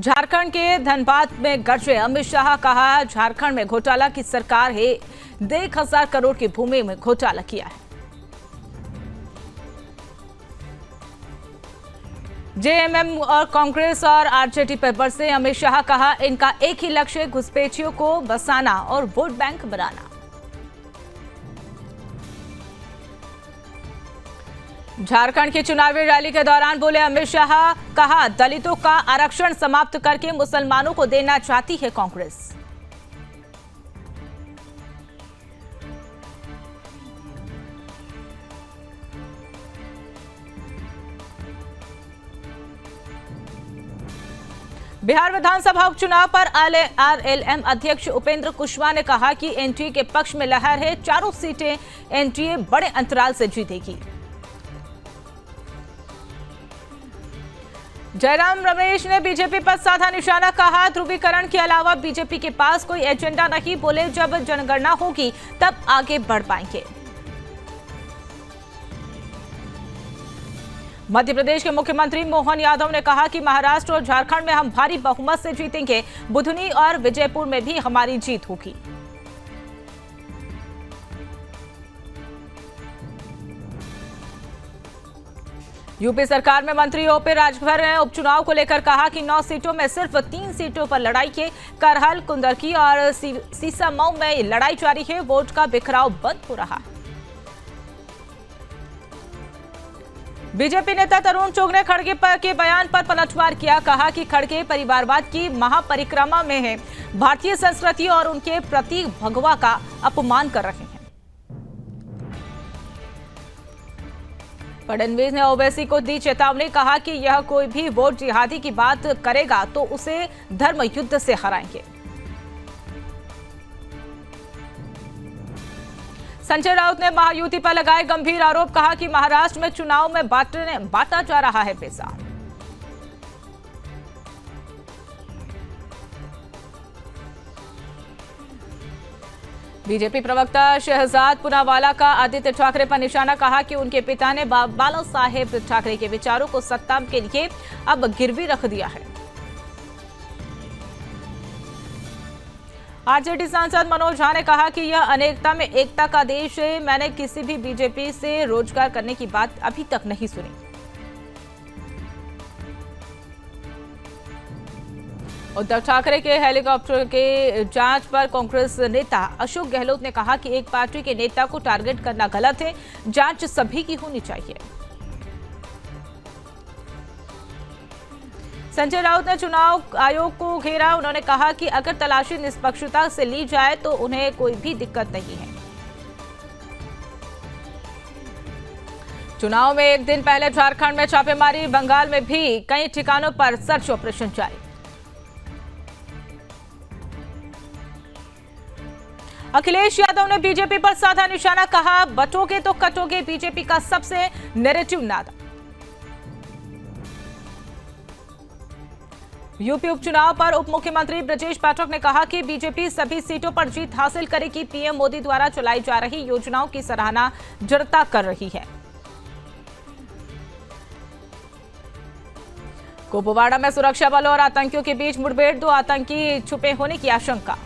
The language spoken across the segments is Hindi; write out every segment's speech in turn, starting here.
झारखंड के धनबाद में गरजे अमित शाह, कहा झारखंड में घोटाला की सरकार है, 1,000 करोड़ की भूमि में घोटाला किया है। जेएमएम और कांग्रेस और आरजेडी पर बरसे अमित शाह, कहा इनका एक ही लक्ष्य घुसपैठियों को बसाना और वोट बैंक बनाना। झारखंड की चुनावी रैली के दौरान बोले अमित शाह, कहा दलितों का आरक्षण समाप्त करके मुसलमानों को देना चाहती है कांग्रेस। बिहार विधानसभा उपचुनाव पर आरएलएम अध्यक्ष उपेंद्र कुशवाहा ने कहा कि एनडीए के पक्ष में लहर है, चारों सीटें एनडीए बड़े अंतराल से जीतेगी। जयराम रमेश ने बीजेपी पर साधा निशाना, कहा ध्रुवीकरण के अलावा बीजेपी के पास कोई एजेंडा नहीं, बोले जब जनगणना होगी तब आगे बढ़ पाएंगे। मध्य प्रदेश के मुख्यमंत्री मोहन यादव ने कहा कि महाराष्ट्र और झारखंड में हम भारी बहुमत से जीतेंगे, बुधनी और विजयपुर में भी हमारी जीत होगी। यूपी सरकार में मंत्री ओपी राजभर ने उपचुनाव को लेकर कहा कि 9 सीटों में सिर्फ 3 सीटों पर लड़ाई है। करहल, कुंदरकी और सीसामऊ में लड़ाई जारी है, वोट का बिखराव बंद हो रहा है। बीजेपी नेता तरुण चुग ने खड़गे के बयान पर पलटवार किया, कहा कि खड़गे परिवारवाद की महापरिक्रमा में है, भारतीय संस्कृति और उनके प्रतीक भगवा का अपमान कर रहे हैं। फडणवीस ने ओवैसी को दी चेतावनी, कहा कि यह कोई भी वोट जिहादी की बात करेगा तो उसे धर्म युद्ध से हराएंगे। संजय राउत ने महायुति पर लगाए गंभीर आरोप, कहा कि महाराष्ट्र में चुनाव में बांटा जा रहा है पैसा। बीजेपी प्रवक्ता शहजाद पूनावाला का आदित्य ठाकरे पर निशाना, कहा कि उनके पिता ने बाला साहेब ठाकरे के विचारों को सत्ता के लिए अब गिरवी रख दिया है। आरजेडी सांसद मनोज झा ने कहा कि यह अनेकता में एकता का देश है, मैंने किसी भी बीजेपी से रोजगार करने की बात अभी तक नहीं सुनी। उद्धव ठाकरे के हेलीकॉप्टर के जांच पर कांग्रेस नेता अशोक गहलोत ने कहा कि एक पार्टी के नेता को टारगेट करना गलत है, जांच सभी की होनी चाहिए। संजय राउत ने चुनाव आयोग को घेरा, उन्होंने कहा कि अगर तलाशी निष्पक्षता से ली जाए तो उन्हें कोई भी दिक्कत नहीं है। चुनाव में एक दिन पहले झारखंड में छापेमारी, बंगाल में भी कई ठिकानों पर सर्च ऑपरेशन जारी। अखिलेश यादव ने बीजेपी पर साधा निशाना, कहा बटोगे तो कटोगे, बीजेपी का सबसे नैरेटिव नादा। यूपी उपचुनाव पर उप मुख्यमंत्री ब्रजेश पाठक ने कहा कि बीजेपी सभी सीटों पर जीत हासिल करेगी, पीएम मोदी द्वारा चलाई जा रही योजनाओं की सराहना जनता कर रही है। कुपवाड़ा में सुरक्षा बलों और आतंकियों के बीच मुठभेड़, 2 आतंकी छुपे होने की आशंका।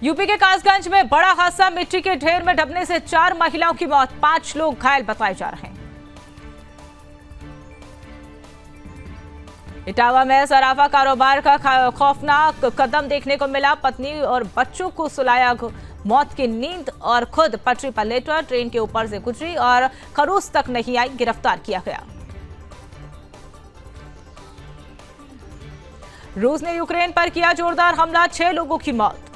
यूपी के कासगंज में बड़ा हादसा, मिट्टी के ढेर में दबने से 4 महिलाओं की मौत, 5 लोग घायल बताए जा रहे हैं। इटावा में सराफा कारोबार का खौफनाक कदम देखने को मिला, पत्नी और बच्चों को सुलाया मौत की नींद और खुद पटरी पर लेटा, ट्रेन के ऊपर से गुजरी और खरोस तक नहीं आई, गिरफ्तार किया गया। रूस ने यूक्रेन पर किया जोरदार हमला, 6 लोगों की मौत।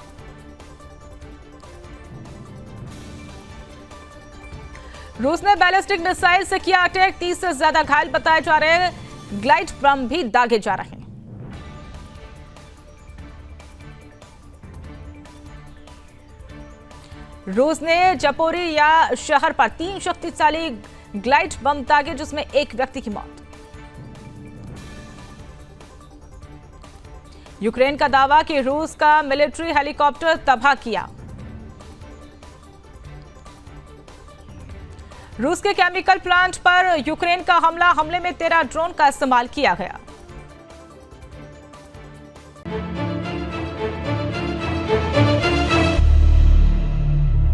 रूस ने बैलिस्टिक मिसाइल से किया अटैक, 30 से ज्यादा घायल बताए जा रहे हैं, ग्लाइड बम भी दागे जा रहे हैं। रूस ने जपोरिया शहर पर 3 शक्तिशाली ग्लाइड बम दागे, जिसमें 1 व्यक्ति की मौत। यूक्रेन का दावा कि रूस का मिलिट्री हेलीकॉप्टर तबाह किया। रूस के केमिकल प्लांट पर यूक्रेन का हमले में 13 ड्रोन का इस्तेमाल किया गया।